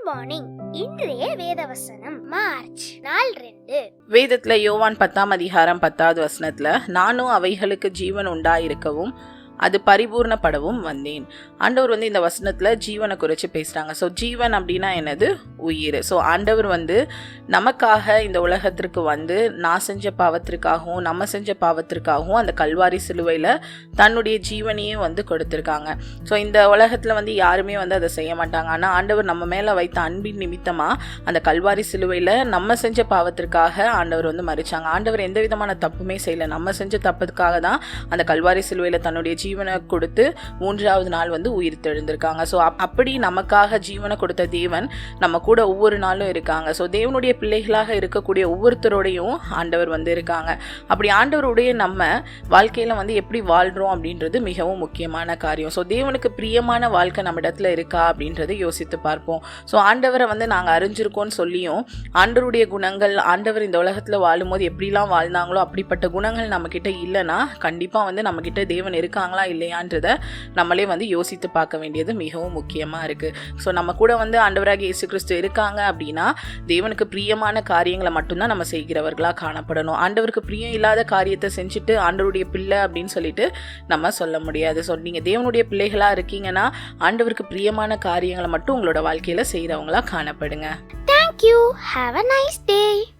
Morning. இன்றைய வேதவசனம் March 4. வேதத்துல யோவான் 10 அதிகாரம் 10 நானும் அவைகளுக்கு ஜீவன் உண்டாயிருக்கவும் அது பரிபூர்ணப்படவும் வந்தேன். ஆண்டவர் இந்த வசனத்துல ஜீவனை குறித்து பேசுறாங்க. ஸோ ஜீவன் அப்படின்னா என்னது? உயிர். ஸோ ஆண்டவர் நமக்காக இந்த உலகத்திற்கு நான் செஞ்ச பாவத்திற்காகவும் நம்ம செஞ்ச பாவத்திற்காகவும் அந்த கல்வாரி சிலுவையில் தன்னுடைய ஜீவனையே கொடுத்துருக்காங்க. ஸோ இந்த உலகத்தில் யாருமே அதை செய்ய மாட்டாங்க. ஆனால் ஆண்டவர் நம்ம மேலே வைத்த அன்பின் நிமித்தமாக அந்த கல்வாரி சிலுவையில் நம்ம செஞ்ச பாவத்திற்காக ஆண்டவர் மறிச்சாங்க. ஆண்டவர் எந்த விதமான தப்புமே செய்யலை. நம்ம செஞ்ச தப்புக்காக தான் அந்த கல்வாரி சிலுவையில் தன்னுடைய ஜீவனை கொடுத்து 3வது நாள் உயிர் தெழுந்திருக்காங்க. ஸோ அப்படி நமக்காக ஜீவனை கொடுத்த தேவன் நம்ம கூட ஒவ்வொரு நாளும் இருக்காங்க. ஸோ தேவனுடைய பிள்ளைகளாக இருக்கக்கூடிய ஒவ்வொருத்தரோடையும் ஆண்டவர் இருக்காங்க. அப்படி ஆண்டவருடைய நம்ம வாழ்க்கையில எப்படி வாழ்றோம் அப்படின்றது மிகவும் முக்கியமான காரியம். ஸோ தேவனுக்கு பிரியமான வாழ்க்கை நம்ம இடத்துல இருக்கா அப்படின்றத யோசித்து பார்ப்போம். ஸோ ஆண்டவரை நாங்கள் அறிஞ்சிருக்கோம்னு சொல்லியும் ஆண்டவருடைய குணங்கள், ஆண்டவர் இந்த உலகத்தில் வாழும்போது எப்படிலாம் வாழ்ந்தாங்களோ அப்படிப்பட்ட குணங்கள் நம்ம கிட்ட இல்லைன்னா கண்டிப்பாக நம்ம கிட்ட தேவன் இருக்காங்களா இல்லையான்றத நம்மளே யோசித்து பார்க்க வேண்டியது மிகவும் முக்கியமாக இருக்குது. ஸோ நம்ம கூட ஆண்டவராகிய இயேசு கிறிஸ்து இருக்காங்க அப்படின்னா தேவனுக்கு பிரியமான காரியங்களை மட்டும்தான் நம்ம செய்கிறவர்களாக காணப்படணும். ஆண்டவருக்கு பிரியம் இல்லாத காரியத்தை செஞ்சுட்டு ஆண்டவருடைய பிள்ளை அப்படின்னு சொல்லிட்டு நம்ம சொல்ல முடியாது. ஸோ நீங்கள் தேவனுடைய பிள்ளைகளாக இருக்கீங்கன்னா ஆண்டவருக்கு பிரியமான காரியங்களை மட்டும் உங்களோட வாழ்க்கையில் செய்கிறவங்களா காணப்படுங்க. Thank you. Have a nice day.